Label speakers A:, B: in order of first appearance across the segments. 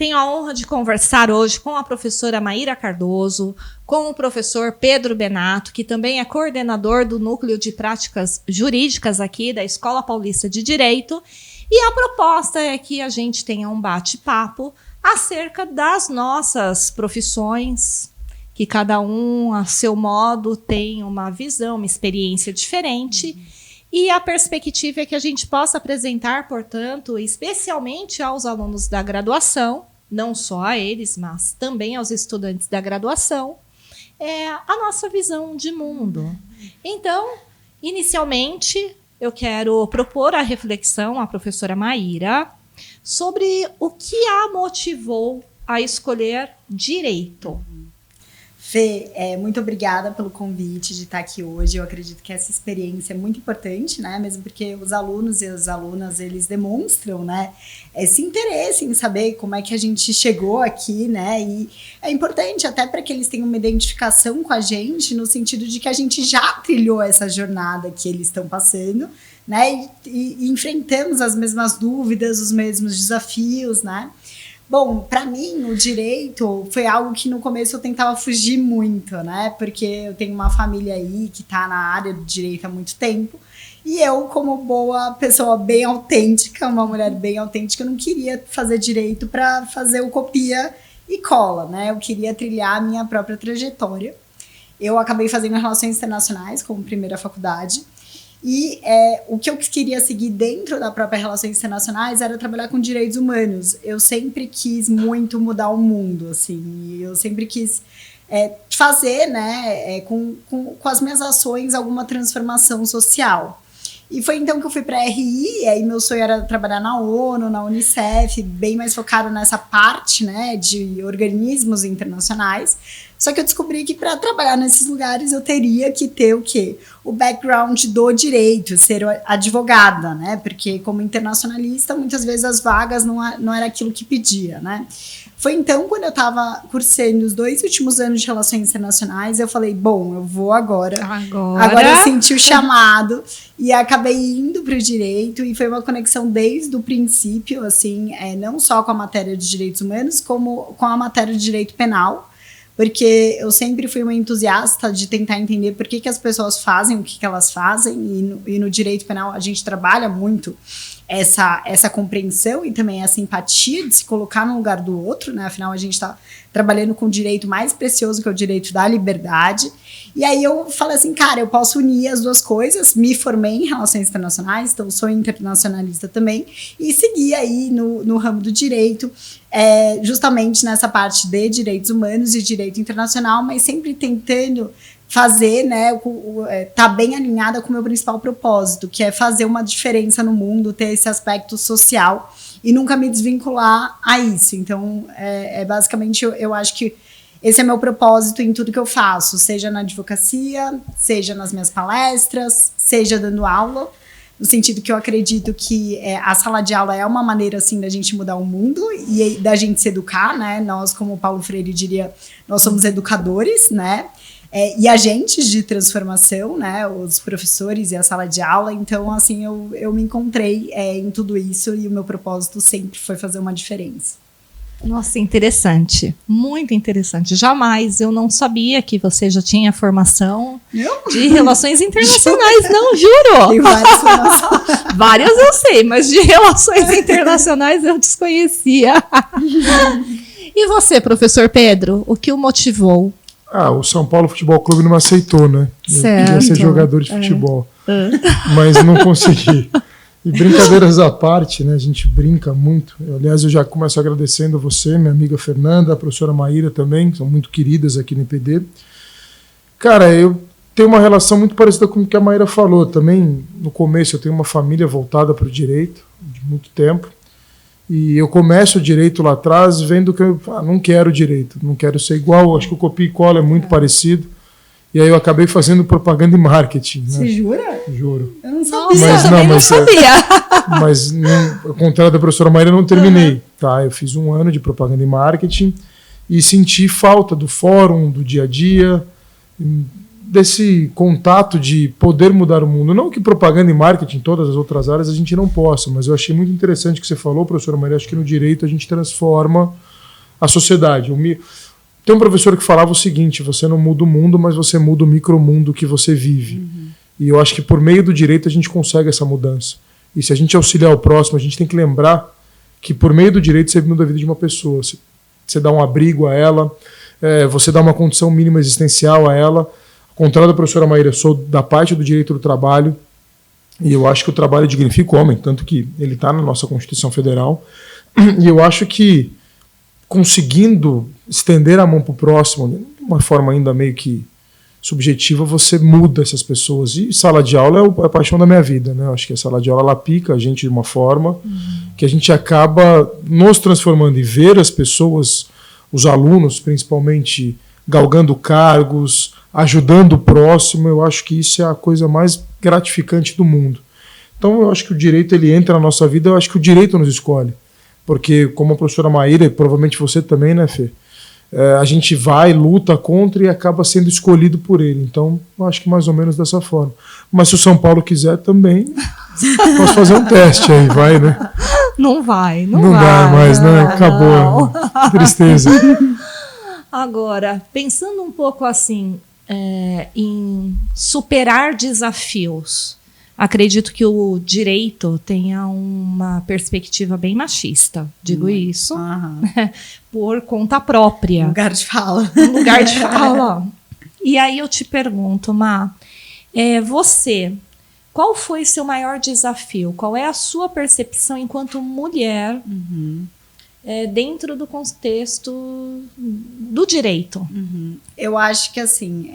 A: tenho a honra de conversar hoje com a professora Maíra Cardoso, com o professor Pedro Benato, que também é coordenador do Núcleo de Práticas Jurídicas aqui da Escola Paulista de Direito. E a proposta é que a gente tenha um bate-papo acerca das nossas profissões, que cada um, a seu modo, tem uma visão, uma experiência diferente. E a perspectiva é que a gente possa apresentar, portanto, especialmente aos alunos da graduação, não só a eles, mas também aos estudantes da graduação, a nossa visão de mundo. Então, inicialmente, eu quero propor a reflexão à professora Maíra sobre o que a motivou a escolher direito.
B: Fê, muito obrigada pelo convite de estar aqui hoje. Eu acredito que essa experiência é muito importante, né? Mesmo porque os alunos e as alunas, eles demonstram, né, esse interesse em saber como é que a gente chegou aqui, né? E é importante até para que eles tenham uma identificação com a gente, no sentido de que a gente já trilhou essa jornada que eles estão passando, né? E enfrentamos as mesmas dúvidas, os mesmos desafios, né? Bom, para mim, o direito foi algo que no começo eu tentava fugir muito, né? Porque eu tenho uma família aí que está na área do direito há muito tempo. E eu, como boa pessoa bem autêntica, uma mulher bem autêntica, eu não queria fazer direito para fazer o copia e cola, né? Eu queria trilhar a minha própria trajetória. Eu acabei fazendo Relações Internacionais como primeira faculdade. E o que eu queria seguir dentro da própria Relações Internacionais era trabalhar com direitos humanos. Eu sempre quis muito mudar o mundo, assim, eu sempre quis fazer, né, com as minhas ações, alguma transformação social. E foi então que eu fui para a RI, e aí meu sonho era trabalhar na ONU, na Unicef, bem mais focado nessa parte, né, de organismos internacionais. Só que eu descobri que para trabalhar nesses lugares eu teria que ter o quê? O background do direito, ser advogada, né? Porque como internacionalista, muitas vezes as vagas não era aquilo que pedia, né? Foi então, quando eu estava cursando os 2 últimos anos de Relações Internacionais, eu falei, bom, eu vou agora. Agora eu senti o chamado e acabei indo para o direito, e foi uma conexão desde o princípio, assim, não só com a matéria de direitos humanos, como com a matéria de direito penal, porque eu sempre fui uma entusiasta de tentar entender por que as pessoas fazem o que elas fazem, e no direito penal a gente trabalha muito essa compreensão e também essa empatia de se colocar no lugar do outro, né? Afinal, a gente está trabalhando com o direito mais precioso, que é o direito da liberdade. E aí eu falei assim, cara, eu posso unir as duas coisas. Me formei em Relações Internacionais, então sou internacionalista também, e segui aí no ramo do direito, justamente nessa parte de direitos humanos e direito internacional, mas sempre tentando fazer, né, tá bem alinhada com o meu principal propósito, que é fazer uma diferença no mundo, ter esse aspecto social e nunca me desvincular a isso. Então, basicamente, eu acho que esse é meu propósito em tudo que eu faço, seja na advocacia, seja nas minhas palestras, seja dando aula, no sentido que eu acredito que a sala de aula é uma maneira, assim, da gente mudar o mundo e da gente se educar, né? Nós, como o Paulo Freire diria, nós somos educadores, né? E agentes de transformação, né, os professores e a sala de aula. Então, assim, eu me encontrei em tudo isso, e o meu propósito sempre foi fazer uma diferença.
A: Nossa, interessante, muito interessante. Jamais, eu não sabia que você já tinha formação de relações internacionais, não, juro.
B: Tem várias formações.
A: Várias eu sei, mas de relações internacionais eu desconhecia. E você, professor Pedro, o que o motivou?
C: O São Paulo Futebol Clube não me aceitou, né? Eu queria ser jogador de futebol, mas não consegui. E brincadeiras à parte, né? A gente brinca muito. Aliás, eu já começo agradecendo a você, minha amiga Fernanda, a professora Maíra também, que são muito queridas aqui no IPD. Cara, eu tenho uma relação muito parecida com o que a Maíra falou. Também, no começo, eu tenho uma família voltada para o direito, de muito tempo. E eu começo o direito lá atrás vendo que eu não quero direito, não quero ser igual, acho que o copia e cola é muito parecido. E aí eu acabei fazendo propaganda e marketing. Né?
B: Você jura?
C: Juro.
B: Eu não sabia.
A: Não sabia.
C: Mas ao contrário da professora Maíra, eu não terminei. Tá? Eu fiz 1 ano de propaganda e marketing e senti falta do fórum, do dia a dia, desse contato de poder mudar o mundo. Não que propaganda e marketing, todas as outras áreas, a gente não possa, mas eu achei muito interessante o que você falou, professora Maria. Acho que no direito a gente transforma a sociedade. Tem um professor que falava o seguinte: você não muda o mundo, mas você muda o micromundo que você vive. E eu acho que por meio do direito a gente consegue essa mudança. E se a gente auxiliar o próximo, a gente tem que lembrar que por meio do direito você muda a vida de uma pessoa. Você dá um abrigo a ela, você dá uma condição mínima existencial a ela. Ao contrário da professora Maíra, eu sou da parte do direito do trabalho, e eu acho que o trabalho dignifica o homem, tanto que ele está na nossa Constituição Federal. E eu acho que conseguindo estender a mão para o próximo, de uma forma ainda meio que subjetiva, você muda essas pessoas. E sala de aula é a paixão da minha vida, né? Eu acho que a sala de aula ela pica a gente de uma forma que a gente acaba nos transformando, e ver as pessoas, os alunos principalmente, galgando cargos, ajudando o próximo. Eu acho que isso é a coisa mais gratificante do mundo. Então eu acho que o direito ele entra na nossa vida, eu acho que o direito nos escolhe. Porque, como a professora Maíra, e provavelmente você também, né, Fê? A gente vai, luta contra e acaba sendo escolhido por ele. Então, eu acho que mais ou menos dessa forma. Mas se o São Paulo quiser também, posso fazer um teste aí, vai, né?
A: Não vai.
C: Não dá mais, né? Acabou. Que tristeza.
A: Agora, pensando um pouco assim, em superar desafios, acredito que o direito tenha uma perspectiva bem machista, digo isso, por conta própria.
B: Lugar de fala.
A: Lugar de fala. E aí eu te pergunto, Má, você, qual foi seu maior desafio? Qual é a sua percepção enquanto mulher dentro do contexto do direito?
B: Eu acho que assim,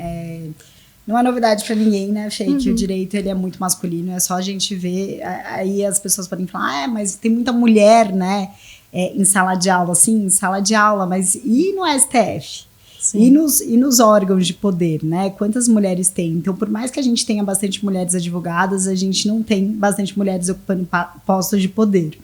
B: não é novidade para ninguém, né, Fê, que o direito ele é muito masculino, é só a gente ver, aí as pessoas podem falar, mas tem muita mulher, né, em sala de aula, sim, em sala de aula, mas e no STF? E nos órgãos de poder, né? Quantas mulheres tem? Então, por mais que a gente tenha bastante mulheres advogadas, a gente não tem bastante mulheres ocupando postos de poder.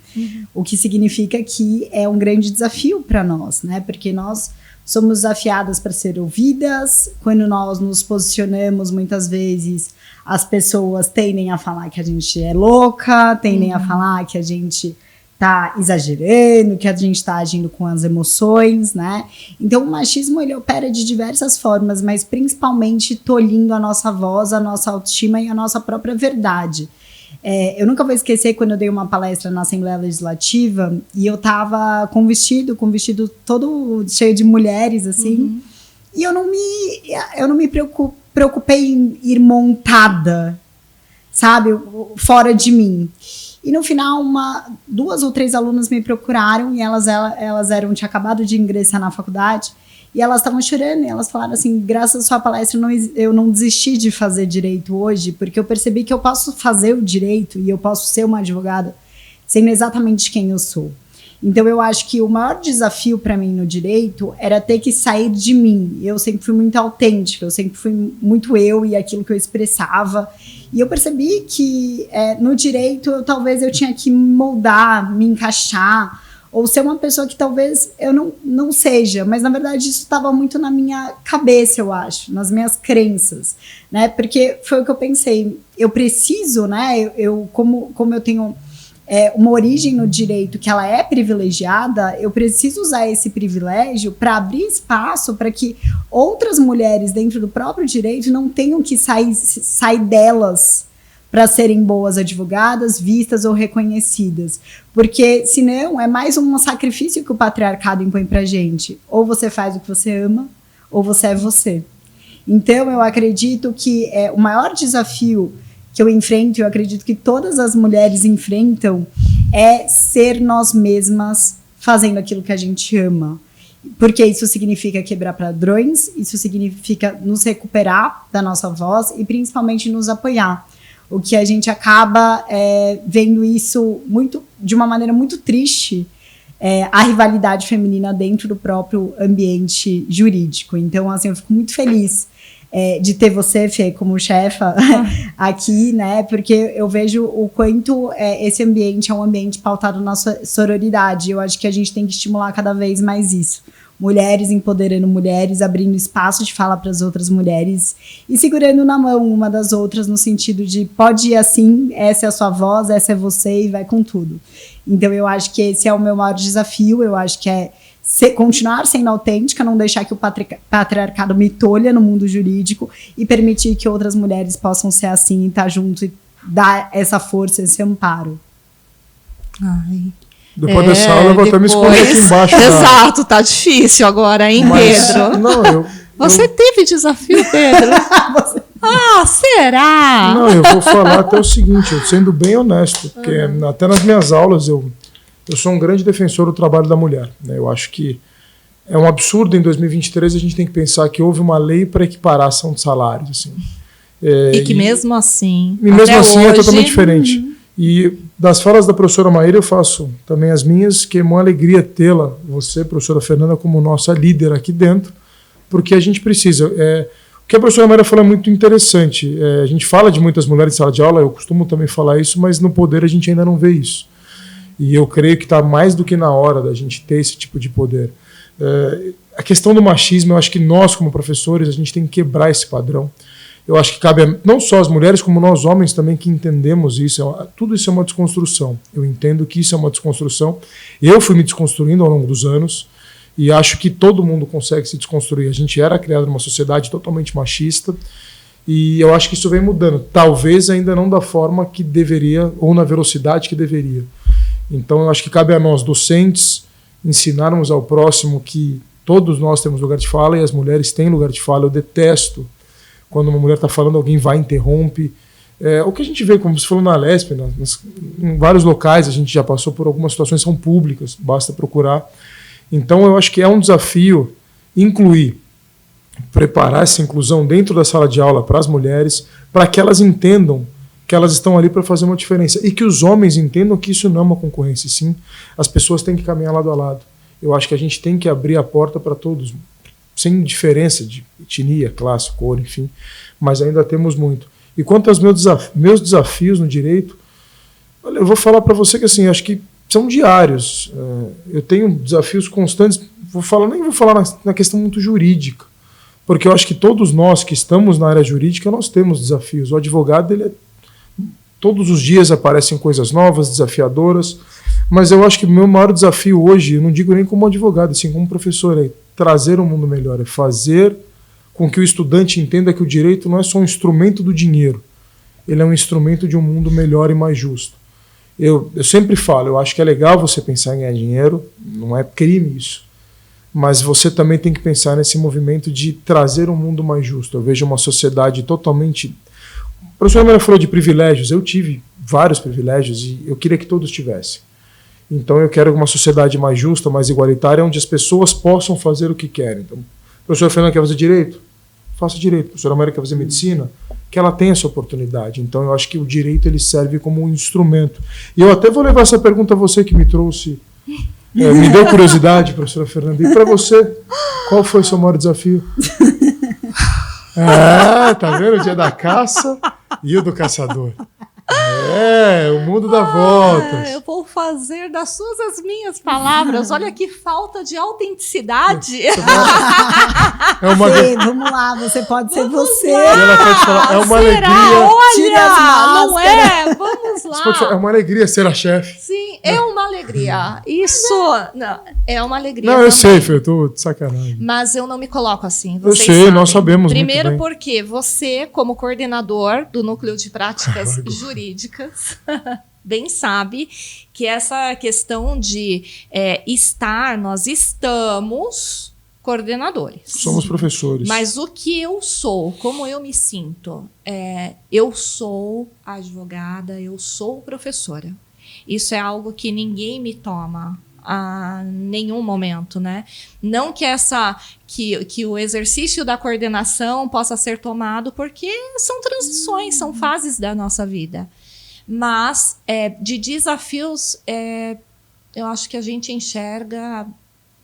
B: O que significa que é um grande desafio para nós, né? Porque nós somos desafiadas para ser ouvidas. Quando nós nos posicionamos, muitas vezes as pessoas tendem a falar que a gente é louca, tendem a falar que a gente tá exagerando, que a gente tá agindo com as emoções, né? Então o machismo ele opera de diversas formas, mas principalmente tolhindo a nossa voz, a nossa autoestima e a nossa própria verdade. Eu nunca vou esquecer quando eu dei uma palestra na Assembleia Legislativa e eu tava com vestido todo cheio de mulheres, assim, e eu não me preocupei em ir montada, sabe, fora de mim. E no final, 2 ou 3 alunas me procuraram e elas tinham acabado de ingressar na faculdade e elas estavam chorando e elas falaram assim, graças à sua palestra eu não desisti de fazer direito hoje, porque eu percebi que eu posso fazer o direito e eu posso ser uma advogada sendo exatamente quem eu sou. Então eu acho que o maior desafio para mim no direito era ter que sair de mim. Eu sempre fui muito autêntica, eu sempre fui muito eu e aquilo que eu expressava. E eu percebi que no direito talvez eu tinha que moldar, me encaixar, ou ser uma pessoa que talvez eu não seja, mas na verdade isso estava muito na minha cabeça, eu acho, nas minhas crenças, né? Porque foi o que eu pensei, eu preciso, né? Como eu tenho uma origem no direito que ela é privilegiada, eu preciso usar esse privilégio para abrir espaço para que outras mulheres dentro do próprio direito não tenham que sair delas para serem boas advogadas, vistas ou reconhecidas. Porque, senão, é mais um sacrifício que o patriarcado impõe pra gente. Ou você faz o que você ama, ou você é você. Então, eu acredito que o maior desafio que eu enfrento, eu acredito que todas as mulheres enfrentam, é ser nós mesmas fazendo aquilo que a gente ama. Porque isso significa quebrar padrões, isso significa nos recuperar da nossa voz e principalmente nos apoiar. O que a gente acaba vendo isso de uma maneira muito triste, a rivalidade feminina dentro do próprio ambiente jurídico. Então, assim, eu fico muito feliz de ter você, Fê, como chefa aqui, né? Porque eu vejo o quanto esse ambiente é um ambiente pautado na sororidade. Eu acho que a gente tem que estimular cada vez mais isso. Mulheres empoderando mulheres, abrindo espaço de fala para as outras mulheres e segurando na mão uma das outras no sentido de pode ir assim, essa é a sua voz, essa é você e vai com tudo. Então eu acho que esse é o meu maior desafio, eu acho que continuar sendo autêntica, não deixar que o patriarcado me tolha no mundo jurídico e permitir que outras mulheres possam ser assim e estar junto e dar essa força, esse amparo.
A: Ai.
C: Depois dessa aula eu vou até me esconder aqui embaixo.
A: Exato, tá difícil agora, hein, Pedro?
C: Não,
A: Você teve desafio, Pedro? Será?
C: Não, eu vou falar até o seguinte, eu sendo bem honesto, porque até nas minhas aulas eu sou um grande defensor do trabalho da mulher. Né? Eu acho que é um absurdo em 2023 a gente tem que pensar que houve uma lei para equiparar a ação de salários. Assim.
A: E que mesmo assim...
C: E mesmo assim hoje, é totalmente diferente. E das falas da professora Maíra eu faço também as minhas, que é uma alegria tê-la, você, professora Fernanda, como nossa líder aqui dentro, porque a gente precisa... O que a professora Maíra falou é muito interessante. A gente fala de muitas mulheres em sala de aula, eu costumo também falar isso, mas no poder a gente ainda não vê isso. E eu creio que está mais do que na hora da gente ter esse tipo de poder. A questão do machismo, eu acho que nós, como professores, a gente tem que quebrar esse padrão. Eu acho que cabe não só as mulheres, como nós homens também que entendemos isso. Tudo isso é uma desconstrução. Eu entendo que isso é uma desconstrução. Eu fui me desconstruindo ao longo dos anos e acho que todo mundo consegue se desconstruir. A gente era criado numa sociedade totalmente machista e eu acho que isso vem mudando. Talvez ainda não da forma que deveria ou na velocidade que deveria. Então eu acho que cabe a nós, docentes, ensinarmos ao próximo que todos nós temos lugar de fala e as mulheres têm lugar de fala. Eu detesto quando uma mulher está falando, alguém vai e interrompe. O que a gente vê, como você falou na Lesp, em vários locais a gente já passou por algumas situações que são públicas, basta procurar. Então eu acho que é um desafio preparar essa inclusão dentro da sala de aula para as mulheres, para que elas entendam que elas estão ali para fazer uma diferença e que os homens entendam que isso não é uma concorrência, sim. As pessoas têm que caminhar lado a lado. Eu acho que a gente tem que abrir a porta para todos, sem diferença de etnia, classe, cor, enfim, mas ainda temos muito. E quanto aos meus desafios no direito, olha, eu vou falar para você que assim, acho que são diários. Eu tenho desafios constantes, nem vou falar na questão muito jurídica, porque eu acho que todos nós que estamos na área jurídica, nós temos desafios. O advogado, todos os dias aparecem coisas novas, desafiadoras, mas eu acho que o meu maior desafio hoje, eu não digo nem como advogado, assim como professor, é trazer um mundo melhor, é fazer com que o estudante entenda que o direito não é só um instrumento do dinheiro, ele é um instrumento de um mundo melhor e mais justo. Eu sempre falo, eu acho que é legal você pensar em ganhar dinheiro, não é crime isso, mas você também tem que pensar nesse movimento de trazer um mundo mais justo. Eu vejo uma sociedade totalmente... A professora Maria falou de privilégios, eu tive vários privilégios e eu queria que todos tivessem. Então eu quero uma sociedade mais justa, mais igualitária, onde as pessoas possam fazer o que querem. Então, a professora Fernanda quer fazer direito? Faça direito. A professora Maria quer fazer medicina? Que ela tenha essa oportunidade. Então eu acho que o direito ele serve como um instrumento. E eu até vou levar essa pergunta a você que me trouxe, me deu curiosidade, professora Fernanda. E para você, qual foi o seu maior desafio? Tá vendo? O dia da caça e o do caçador. O mundo dá voltas.
A: Eu vou fazer das suas as minhas palavras. Olha que falta de autenticidade.
B: Vamos lá, você pode ser você.
C: E ela pode falar, é uma alegria.
A: Olha, não é? Vamos lá.
C: É uma alegria ser a chefe.
A: Sim, é uma alegria. Isso não, é uma alegria.
C: Não, eu sei, eu tô de sacanagem.
A: Mas eu não me coloco assim.
C: Eu sei, sabem. Nós sabemos.
A: Primeiro
C: muito bem.
A: Porque você, como coordenador do Núcleo de Práticas Jurídicas, bem sabe que essa questão de nós estamos coordenadores.
C: Somos professores.
A: Mas o que eu sou, como eu me sinto, eu sou advogada, eu sou professora. Isso é algo que ninguém me toma a nenhum momento, né? Não que o exercício da coordenação possa ser tomado, porque são transições, são fases da nossa vida. Mas de desafios, eu acho que a gente enxerga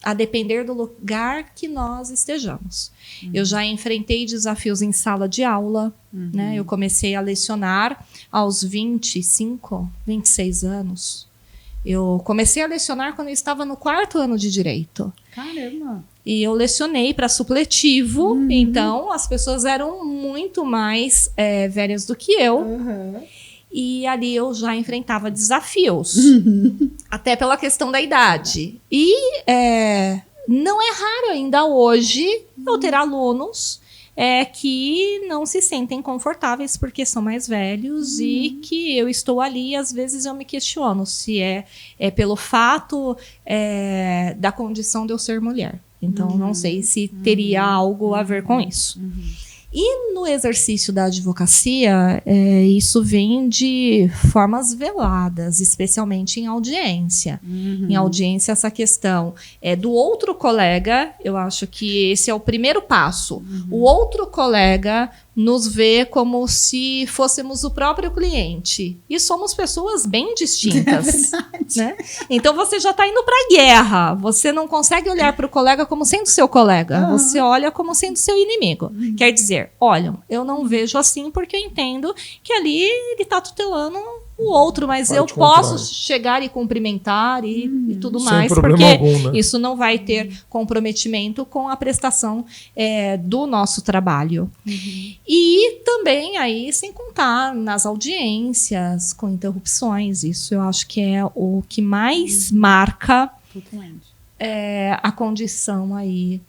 A: a depender do lugar que nós estejamos. Eu já enfrentei desafios em sala de aula, né? Eu comecei a lecionar aos 25, 26 anos. Eu comecei a lecionar quando eu estava no 4º ano de Direito.
B: Caramba!
A: E eu lecionei para supletivo, então as pessoas eram muito mais velhas do que eu. E ali eu já enfrentava desafios, até pela questão da idade. E não é raro ainda hoje eu ter alunos que não se sentem confortáveis porque são mais velhos e que eu estou ali e às vezes eu me questiono se é pelo fato da condição de eu ser mulher. Então, não sei se teria algo a ver com isso. E no exercício da advocacia, isso vem de formas veladas, especialmente em audiência. Em audiência, essa questão do outro colega, eu acho que esse é o primeiro passo. O outro colega nos vê como se fôssemos o próprio cliente. E somos pessoas bem distintas. Né? Então, você já está indo para a guerra. Você não consegue olhar para o colega como sendo seu colega. Você olha como sendo seu inimigo. Quer dizer, olha, eu não vejo assim porque eu entendo que ali ele está tutelando o outro, mas eu posso chegar e cumprimentar e tudo mais, porque algum, né? Isso não vai ter comprometimento com a prestação do nosso trabalho. E também aí, sem contar nas audiências, com interrupções, isso eu acho que é o que mais marca a condição aí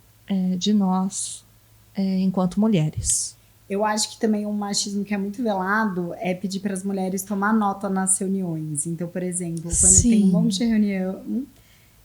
A: de nós enquanto mulheres.
B: Eu acho que também um machismo que é muito velado é pedir para as mulheres tomar nota nas reuniões. Então, por exemplo, quando tem um monte de reunião,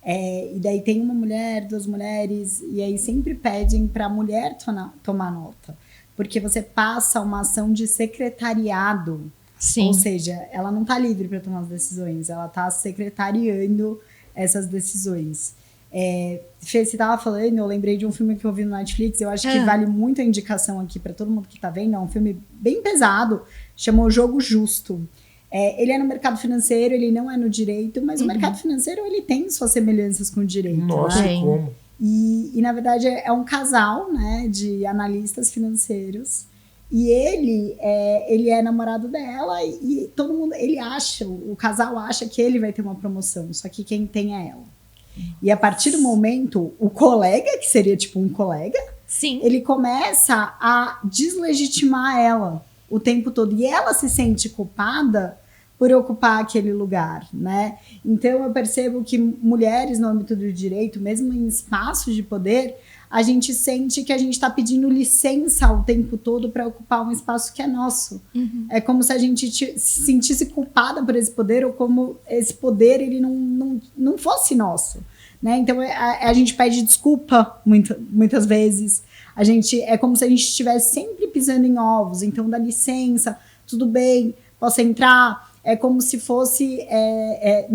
B: e daí tem uma mulher, 2 mulheres, e aí sempre pedem para a mulher tomar nota. Porque você passa uma ação de secretariado. Sim. Ou seja, ela não está livre para tomar as decisões, ela está secretariando essas decisões. Fê, você estava falando, eu lembrei de um filme que eu vi no Netflix, eu acho que vale muito a indicação aqui para todo mundo que está vendo, é um filme bem pesado, chamou Jogo Justo. Ele é no mercado financeiro, ele não é no direito, mas o mercado financeiro ele tem suas semelhanças com o direito.
C: Nossa,
B: né?
C: como?
B: E na verdade é um casal, né, de analistas financeiros, e ele é namorado dela e todo mundo, o casal acha que ele vai ter uma promoção, só que quem tem é ela. E a partir do momento, o colega, que seria tipo um colega,
A: Sim.
B: ele começa a deslegitimar ela o tempo todo. E ela se sente culpada por ocupar aquele lugar, né? Então, eu percebo que mulheres no âmbito do direito, mesmo em espaços de poder, a gente sente que a gente está pedindo licença o tempo todo para ocupar um espaço que é nosso. É como se a gente se sentisse culpada por esse poder, ou como esse poder ele não fosse nosso. Né? Então, a gente pede desculpa muitas vezes. É como se a gente estivesse sempre pisando em ovos. Então, dá licença, tudo bem, posso entrar. É como se fosse... é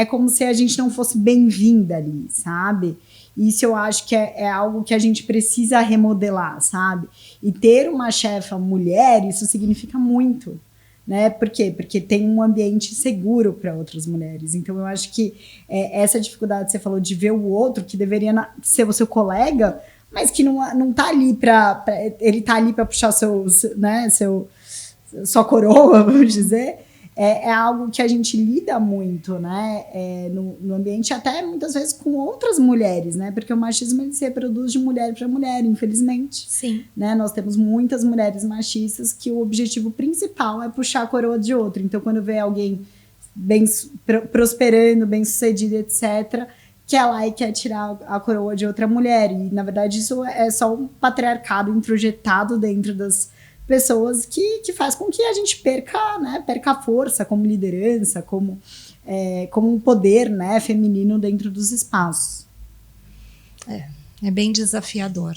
B: como se a gente não fosse bem-vinda ali, sabe? Isso eu acho que é algo que a gente precisa remodelar, sabe? E ter uma chefa mulher, isso significa muito, né? Por quê? Porque tem um ambiente seguro para outras mulheres. Então, eu acho que essa dificuldade que você falou de ver o outro, que deveria ser o seu colega, mas que não tá ali para... Ele tá ali para puxar sua coroa, vamos dizer... É algo que a gente lida muito, né, no ambiente, até muitas vezes com outras mulheres, né, porque o machismo ele se reproduz de mulher para mulher, infelizmente.
A: Sim.
B: Né, nós temos muitas mulheres machistas que o objetivo principal é puxar a coroa de outro. Então, quando vê alguém prosperando, bem-sucedido, etc., quer lá e quer tirar a coroa de outra mulher. E, na verdade, isso é só um patriarcado introjetado dentro das pessoas que faz com que a gente perca a força como liderança, como um poder, né, feminino dentro dos espaços.
A: É bem desafiador.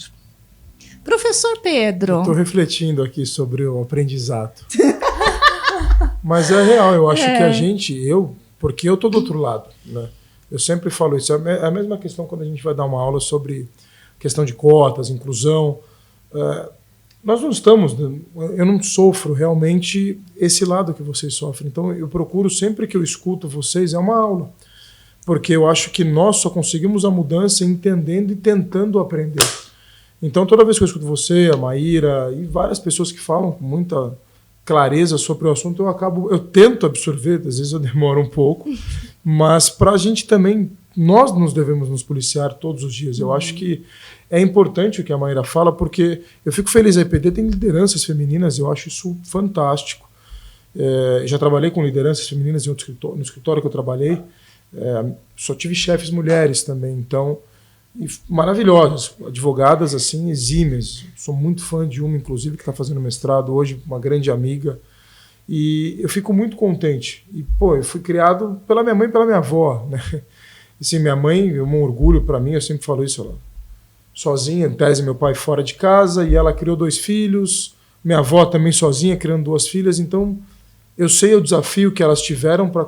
A: Professor Pedro.
C: Estou refletindo aqui sobre o aprendizado. Mas é real, eu acho que porque eu estou do outro lado, né? Eu sempre falo isso, é a mesma questão quando a gente vai dar uma aula sobre questão de cotas, inclusão. Nós não estamos, eu não sofro realmente esse lado que vocês sofrem. Então eu procuro, sempre que eu escuto vocês, é uma aula. Porque eu acho que nós só conseguimos a mudança entendendo e tentando aprender. Então toda vez que eu escuto você, a Maíra e várias pessoas que falam com muita clareza sobre o assunto, eu tento absorver, às vezes eu demoro um pouco, mas para a gente também, nós nos devemos nos policiar todos os dias. Eu acho que é importante o que a Maíra fala, porque eu fico feliz, a EPD tem lideranças femininas, eu acho isso fantástico. Já trabalhei com lideranças femininas no escritório que eu trabalhei. Só tive chefes mulheres também, então, maravilhosas, advogadas assim, exímias. Sou muito fã de uma, inclusive, que está fazendo mestrado hoje, uma grande amiga. E eu fico muito contente. E, eu fui criado pela minha mãe e pela minha avó, né? Assim, minha mãe é um orgulho para mim, eu sempre falo isso, ela sozinha, em tese, meu pai fora de casa, e ela criou 2 filhos, minha avó também sozinha, criando 2 filhas, então eu sei o desafio que elas tiveram para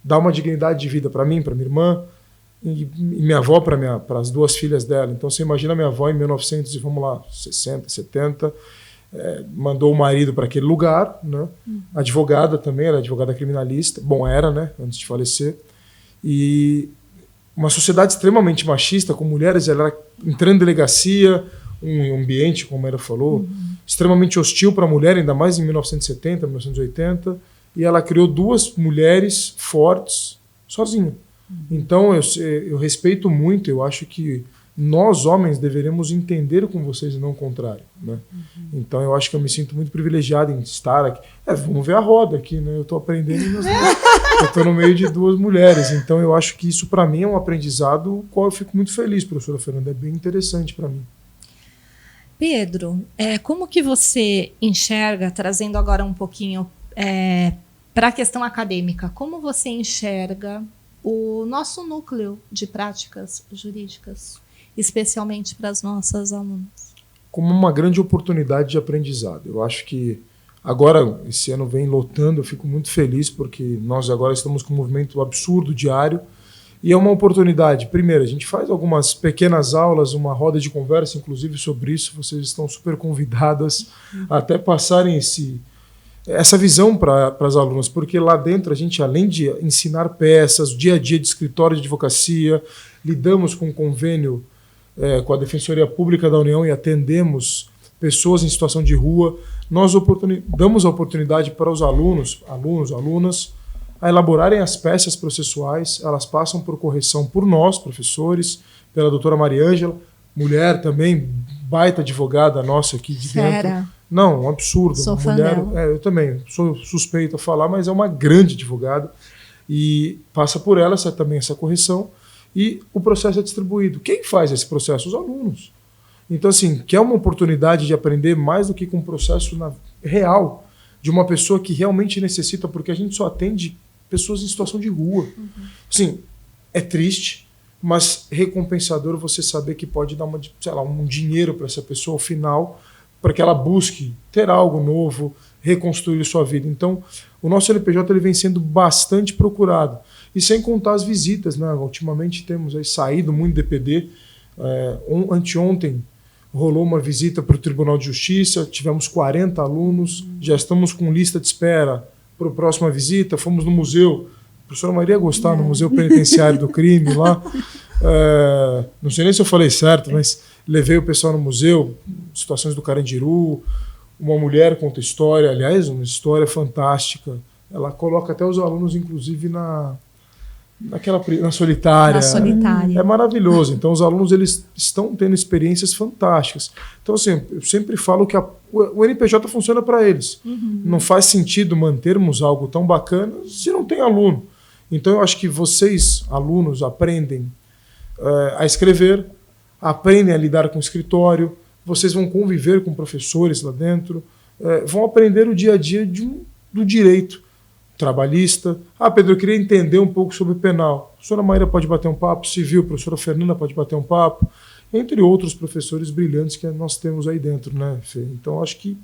C: dar uma dignidade de vida para mim, para minha irmã, e minha avó para as 2 filhas dela. Então você imagina minha avó em 1960, 70, mandou o marido para aquele lugar, né? Advogada também, ela é advogada criminalista, era, né, antes de falecer, e uma sociedade extremamente machista, com mulheres, ela entrando em delegacia, um ambiente, como ela falou, extremamente hostil para a mulher, ainda mais em 1970, 1980, e ela criou 2 mulheres fortes sozinha. Então eu respeito muito, eu acho que nós homens deveríamos entender com vocês e não o contrário, né? Então eu acho que eu me sinto muito privilegiado em estar aqui. Vamos ver a roda aqui, né? Eu estou aprendendo, eu estou no meio de 2 mulheres, então eu acho que isso para mim é um aprendizado com qual eu fico muito feliz, professora Fernanda, é bem interessante para mim.
A: Pedro, como que você enxerga, trazendo agora um pouquinho para a questão acadêmica, como você enxerga o nosso núcleo de práticas jurídicas, especialmente para as nossas alunas?
C: Como uma grande oportunidade de aprendizado. Eu acho que agora, esse ano vem lotando, eu fico muito feliz porque nós agora estamos com um movimento absurdo diário e é uma oportunidade. Primeiro, a gente faz algumas pequenas aulas, uma roda de conversa, inclusive sobre isso, vocês estão super convidadas a até passarem essa visão para as alunas, porque lá dentro a gente, além de ensinar peças, dia a dia de escritório de advocacia, lidamos com um convênio com a Defensoria Pública da União e atendemos pessoas em situação de rua. Nós damos a oportunidade para os alunas, a elaborarem as peças processuais. Elas passam por correção por nós, professores, pela doutora Mariângela, mulher também, baita advogada nossa aqui de dentro. Não, um absurdo.
A: Sou
C: mulher, eu também sou suspeito a falar, mas é uma grande advogada e passa por ela também essa correção e o processo é distribuído. Quem faz esse processo? Os alunos. Então, assim, que é uma oportunidade de aprender mais do que com um processo real de uma pessoa que realmente necessita, porque a gente só atende pessoas em situação de rua. Assim, é triste, mas recompensador você saber que pode dar um dinheiro para essa pessoa ao final, para que ela busque ter algo novo, reconstruir sua vida. Então, o nosso NPJ ele vem sendo bastante procurado. E sem contar as visitas, né? Ultimamente temos aí saído muito DPD. Anteontem rolou uma visita para o Tribunal de Justiça, tivemos 40 alunos, já estamos com lista de espera para a próxima visita. Fomos no museu, a professora Maria ia gostar, no Museu Penitenciário do Crime lá. Não sei nem se eu falei certo, mas levei o pessoal no museu, situações do Carandiru, uma mulher conta história, aliás, uma história fantástica. Ela coloca até os alunos, inclusive, na solitária.
A: Na solitária.
C: É maravilhoso. Então, os alunos eles estão tendo experiências fantásticas. Então, assim, eu sempre falo que o NPJ funciona para eles. Não faz sentido mantermos algo tão bacana se não tem aluno. Então, eu acho que vocês, alunos, aprendem a escrever, aprendem a lidar com o escritório, vocês vão conviver com professores lá dentro, vão aprender o dia a dia do direito trabalhista. Pedro, eu queria entender um pouco sobre penal. A professora Maíra pode bater um papo, civil, a professora Fernanda pode bater um papo, entre outros professores brilhantes que nós temos aí dentro, né, Fê? Então, acho que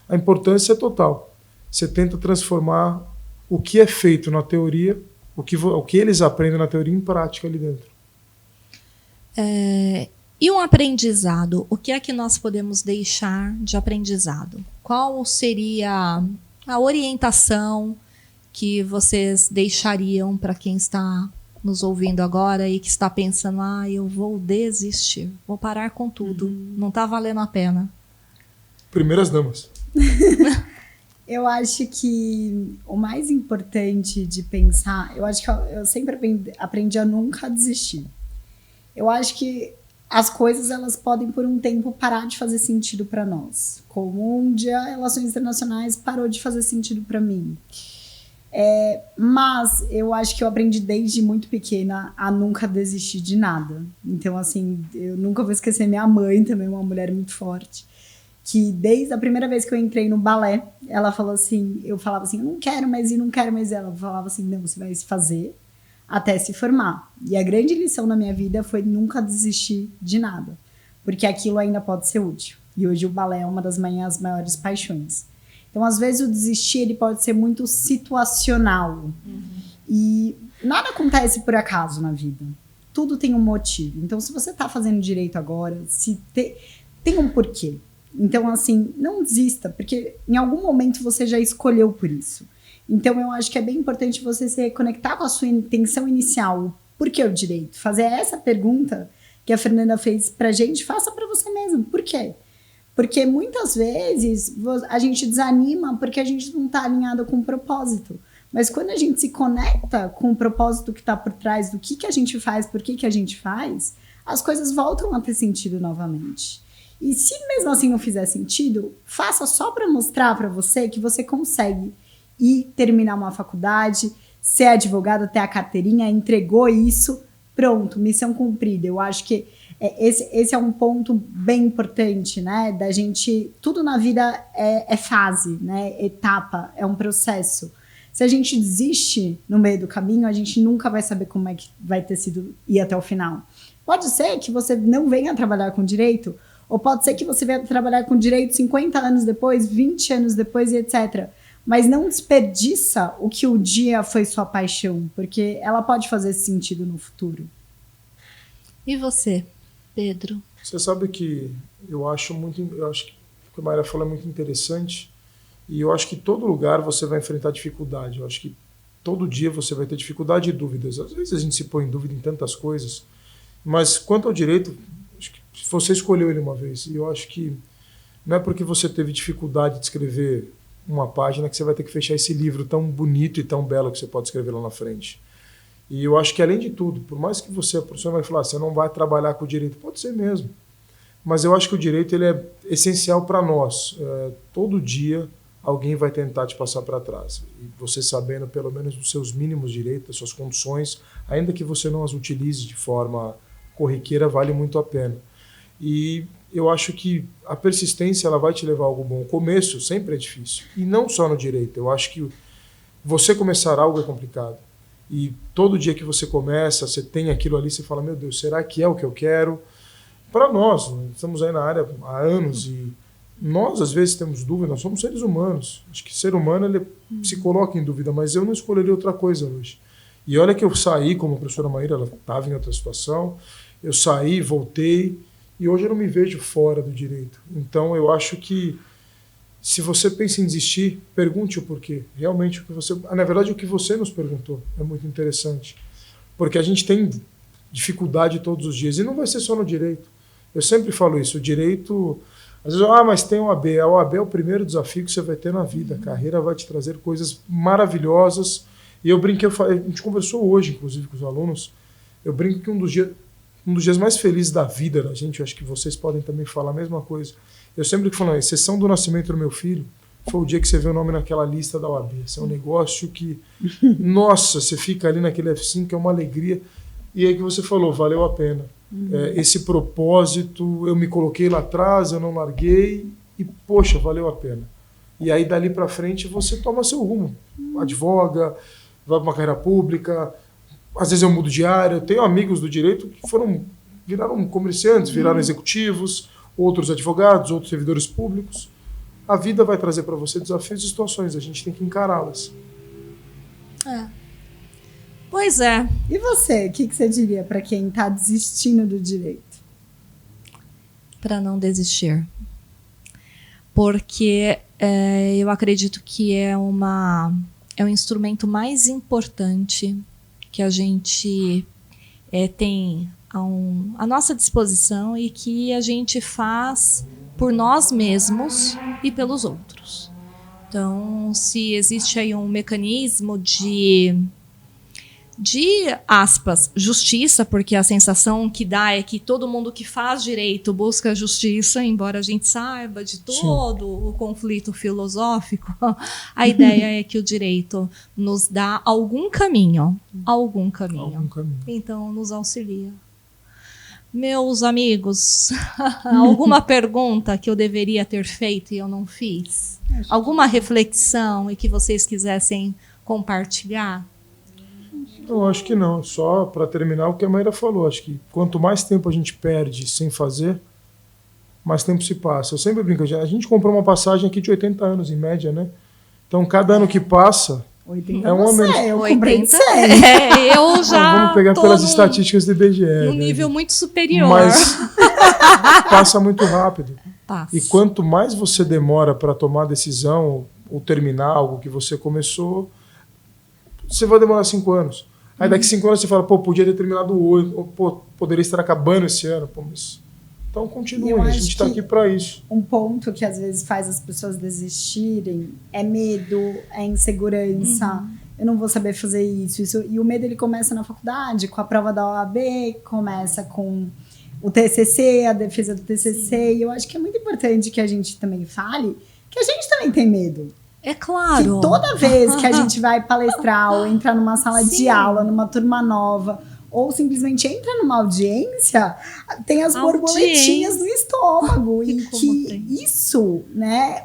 C: a importância é total. Você tenta transformar o que é feito na teoria, o que eles aprendem na teoria em prática ali dentro.
A: E um aprendizado? O que é que nós podemos deixar de aprendizado? Qual seria a orientação que vocês deixariam para quem está nos ouvindo agora e que está pensando, eu vou desistir, vou parar com tudo, não está valendo a pena?
C: Primeiras damas.
B: Eu acho que o mais importante de pensar, eu acho que eu sempre aprendi a nunca desistir. Eu acho que as coisas elas podem por um tempo parar de fazer sentido para nós, como um dia relações internacionais parou de fazer sentido para mim. Mas eu acho que eu aprendi desde muito pequena a nunca desistir de nada. Então, assim, eu nunca vou esquecer minha mãe, também uma mulher muito forte, que desde a primeira vez que eu entrei no balé, ela falou assim, eu falava assim, eu não quero mais ir, não quero mais ir. Ela falava assim, não, você vai se fazer até se formar. E a grande lição na minha vida foi nunca desistir de nada, porque aquilo ainda pode ser útil. E hoje o balé é uma das minhas maiores paixões. Então, às vezes, o desistir ele pode ser muito situacional. E nada acontece por acaso na vida. Tudo tem um motivo. Então, se você está fazendo direito agora, tem um porquê. Então, assim, não desista, porque em algum momento você já escolheu por isso. Então, eu acho que é bem importante você se reconectar com a sua intenção inicial. Por que o direito? Fazer essa pergunta que a Fernanda fez pra gente, faça para você mesmo. Por quê? Porque muitas vezes a gente desanima porque a gente não está alinhado com o propósito. Mas quando a gente se conecta com o propósito que está por trás do que a gente faz, por que a gente faz, as coisas voltam a ter sentido novamente. E se mesmo assim não fizer sentido, faça só para mostrar para você que você consegue ir terminar uma faculdade, ser advogado, ter a carteirinha, entregou isso, pronto, missão cumprida. Eu acho que esse é um ponto bem importante, né? Da gente, tudo na vida é fase, né? Etapa, é um processo. Se a gente desiste no meio do caminho, a gente nunca vai saber como é que vai ter sido ir até o final. Pode ser que você não venha trabalhar com direito, ou pode ser que você venha trabalhar com direito 50 anos depois, 20 anos depois e etc. Mas não desperdiça o que um dia foi sua paixão, porque ela pode fazer sentido no futuro.
A: E você, Pedro?
C: Você sabe que eu acho que o que a Mayra falou é muito interessante, e eu acho que todo lugar você vai enfrentar dificuldade. Eu acho que todo dia você vai ter dificuldade e dúvidas. Às vezes a gente se põe em dúvida em tantas coisas, mas quanto ao direito, acho que você escolheu ele uma vez, e eu acho que não é porque você teve dificuldade de escrever uma página que você vai ter que fechar esse livro tão bonito e tão belo que você pode escrever lá na frente. E eu acho que, além de tudo, por mais que você, a professora vai falar, você não vai trabalhar com o direito, pode ser mesmo, mas eu acho que o direito ele é essencial para nós. Todo dia alguém vai tentar te passar para trás. E você sabendo, pelo menos, dos seus mínimos direitos, das suas condições, ainda que você não as utilize de forma corriqueira, vale muito a pena. E eu acho que a persistência ela vai te levar a algo bom. O começo sempre é difícil. E não só no direito. Eu acho que você começar algo é complicado. E todo dia que você começa, você tem aquilo ali, você fala, meu Deus, será que é o que eu quero? Para nós, estamos aí na área há anos e nós às vezes temos dúvida, nós somos seres humanos. Acho que ser humano ele se coloca em dúvida, mas eu não escolheria outra coisa hoje. E olha que eu saí, como a professora Maíra, ela estava em outra situação, eu saí, voltei, e hoje eu não me vejo fora do direito. Então eu acho que se você pensa em desistir, pergunte o porquê. Realmente, na verdade, o que você nos perguntou é muito interessante. Porque a gente tem dificuldade todos os dias. E não vai ser só no direito. Eu sempre falo isso. O direito... Às vezes, mas tem a OAB. A OAB é o primeiro desafio que você vai ter na vida. A carreira vai te trazer coisas maravilhosas. E eu brinquei, a gente conversou hoje, inclusive, com os alunos. Eu brinco que um dos dias mais felizes da vida da gente, eu acho que vocês podem também falar a mesma coisa. Eu sempre falo, a exceção do nascimento do meu filho, foi o dia que você vê o nome naquela lista da OAB. Esse é um negócio que, nossa, você fica ali naquele F5, é uma alegria. E aí que você falou, valeu a pena. Esse propósito, eu me coloquei lá atrás, eu não larguei, e poxa, valeu a pena. E aí dali para frente você toma seu rumo. Advoga, vai para uma carreira pública, às vezes eu mudo de área. Eu tenho amigos do direito que viraram comerciantes, viraram executivos, outros advogados, outros servidores públicos. A vida vai trazer para você desafios e situações, a gente tem que encará-las.
A: Pois é.
B: E você, o que você diria para quem está desistindo do direito?
A: Para não desistir. Porque eu acredito que é um instrumento mais importante que a gente tem à nossa disposição e que a gente faz por nós mesmos e pelos outros. Então, se existe aí um mecanismo de de, aspas, justiça, porque a sensação que dá é que todo mundo que faz direito busca justiça, embora a gente saiba de todo o conflito filosófico, a ideia é que o direito nos dá algum caminho. Então, nos auxilia. Meus amigos, alguma pergunta que eu deveria ter feito e eu não fiz? Alguma reflexão e que vocês quisessem compartilhar?
C: Eu acho que não. Só para terminar o que a Maíra falou. Acho que quanto mais tempo a gente perde sem fazer, mais tempo se passa. Eu sempre brinco. A gente comprou uma passagem aqui de 80 anos, em média, né? Então, cada ano que passa...
B: 80
C: é um menos.
B: Eu comprei de 100.
A: Eu já
C: vamos pegar pelas estatísticas do IBGE.
A: Num nível muito superior.
C: Mas passa muito rápido.
A: Passa.
C: E quanto mais você demora para tomar a decisão ou terminar algo que você começou, você vai demorar 5 anos. Aí daqui 5 anos você fala, pô, podia ter terminado hoje, ou pô, poderia estar acabando esse ano. Pô, mas... Então continue, a gente está aqui para isso.
B: Um ponto que às vezes faz as pessoas desistirem é medo, é insegurança. Eu não vou saber fazer isso. E o medo ele começa na faculdade, com a prova da OAB, começa com o TCC, a defesa do TCC. E eu acho que é muito importante que a gente também fale que a gente também tem medo.
A: É claro.
B: Que toda vez que a gente vai palestrar ou entrar numa sala de aula, numa turma nova, ou simplesmente entra numa audiência, tem as borboletinhas no estômago. E que isso, né,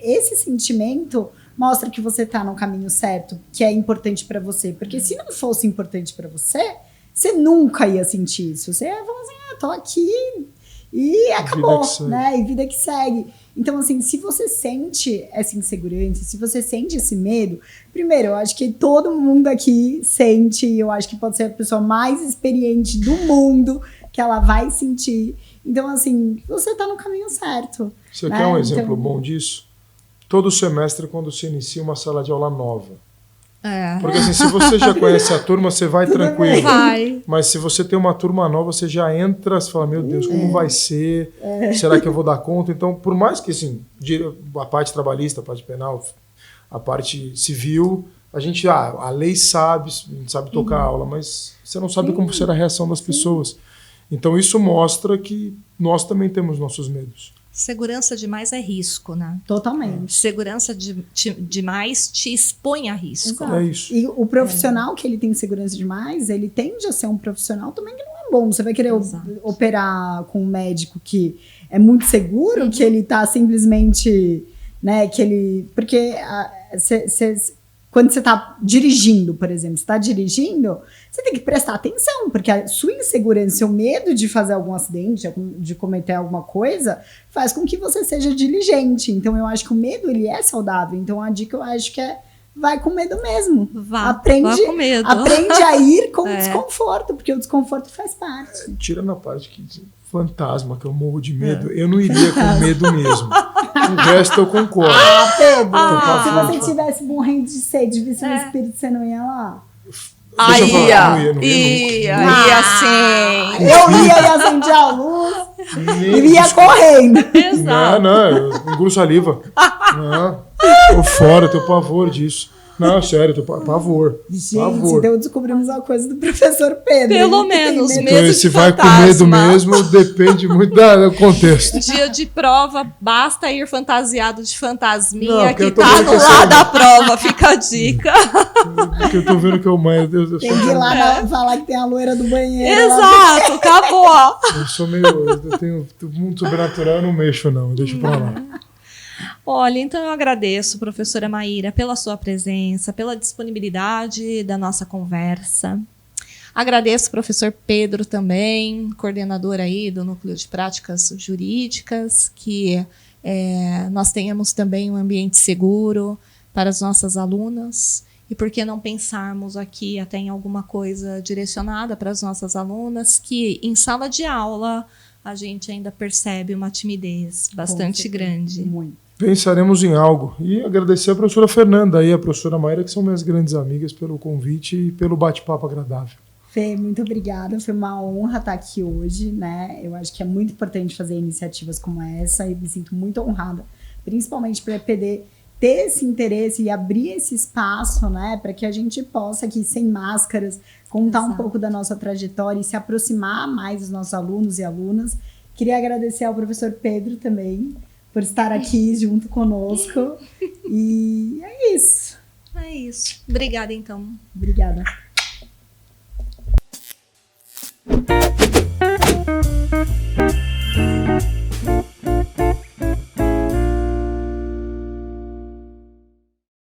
B: esse sentimento mostra que você tá no caminho certo, que é importante para você. Porque se não fosse importante para você, você nunca ia sentir isso. Você ia falar assim, tô aqui e acabou, né? E vida que segue. Então, assim, se você sente essa insegurança, se você sente esse medo, primeiro, eu acho que todo mundo aqui sente, eu acho que pode ser a pessoa mais experiente do mundo que ela vai sentir. Então, assim, você tá no caminho certo.
C: Você quer um exemplo bom disso? Todo semestre, quando se inicia uma sala de aula nova. Porque assim, se você já conhece a turma, você vai tranquilo. Mas se você tem uma turma nova, você já entra, você fala, meu Deus, como vai ser? Será que eu vou dar conta? Então, por mais que assim, a parte trabalhista, a parte penal, a parte civil, a gente, a lei sabe, a gente sabe tocar a aula, mas você não sabe como será a reação das pessoas. Então, isso mostra que nós também temos nossos medos.
A: Segurança demais é risco, né?
B: Totalmente.
A: Segurança demais te expõe a risco.
B: Exato.
C: É isso.
B: E o profissional que ele tem segurança demais, ele tende a ser um profissional também que não é bom. Você vai querer operar com um médico que é muito seguro, que ele tá simplesmente, né, que ele... Porque quando você está dirigindo, por exemplo, você tem que prestar atenção, porque a sua insegurança, o medo de fazer algum acidente, de cometer alguma coisa, faz com que você seja diligente. Então, eu acho que o medo, ele é saudável. Então, a dica, eu acho que é vai com medo mesmo.
A: Vá com medo.
B: Aprende a ir com desconforto, porque o desconforto faz parte.
C: Tira na parte que fantasma, que eu morro de medo, eu não iria com medo mesmo. O resto eu concordo.
B: Pedro, se você tivesse morrendo de sede, visse um espírito, você não ia lá?
A: Ia sim.
B: Eu ia e acendia a luz e ia correndo.
A: Exato.
C: Não, eu engulo saliva. Não, tô fora, eu tenho pavor disso. Não, sério, eu tenho pavor.
B: Gente, então descobrimos uma coisa do professor Pedro.
A: Pelo menos,
C: então, se vai com medo mesmo, depende muito do contexto.
A: Dia de prova, basta ir fantasiado de fantasminha,
C: não,
A: que tá no lado da prova, fica a dica.
C: Porque eu tô vendo que é o mais...
B: Tem que ir lá falar que tem a loira do banheiro.
A: Exato, acabou.
C: Eu sou meio... Eu tenho muito sobrenatural, eu não mexo não, deixa pra lá.
A: Olha, então eu agradeço, professora Maíra, pela sua presença, pela disponibilidade da nossa conversa. Agradeço o professor Pedro também, coordenador aí do Núcleo de Práticas Jurídicas, que nós tenhamos também um ambiente seguro para as nossas alunas. E por que não pensarmos aqui até em alguma coisa direcionada para as nossas alunas, que em sala de aula a gente ainda percebe uma timidez bastante grande.
B: Muito.
C: Pensaremos em algo. E agradecer a professora Fernanda e a professora Maíra, que são minhas grandes amigas, pelo convite e pelo bate-papo agradável.
B: Fê, muito obrigada. Foi uma honra estar aqui hoje, né? Eu acho que é muito importante fazer iniciativas como essa e me sinto muito honrada, principalmente para poder ter esse interesse e abrir esse espaço, né, para que a gente possa aqui, sem máscaras, contar um pouco da nossa trajetória e se aproximar mais dos nossos alunos e alunas. Queria agradecer ao professor Pedro também por estar aqui junto conosco. E é isso.
A: É isso. Obrigada, então.
B: Obrigada.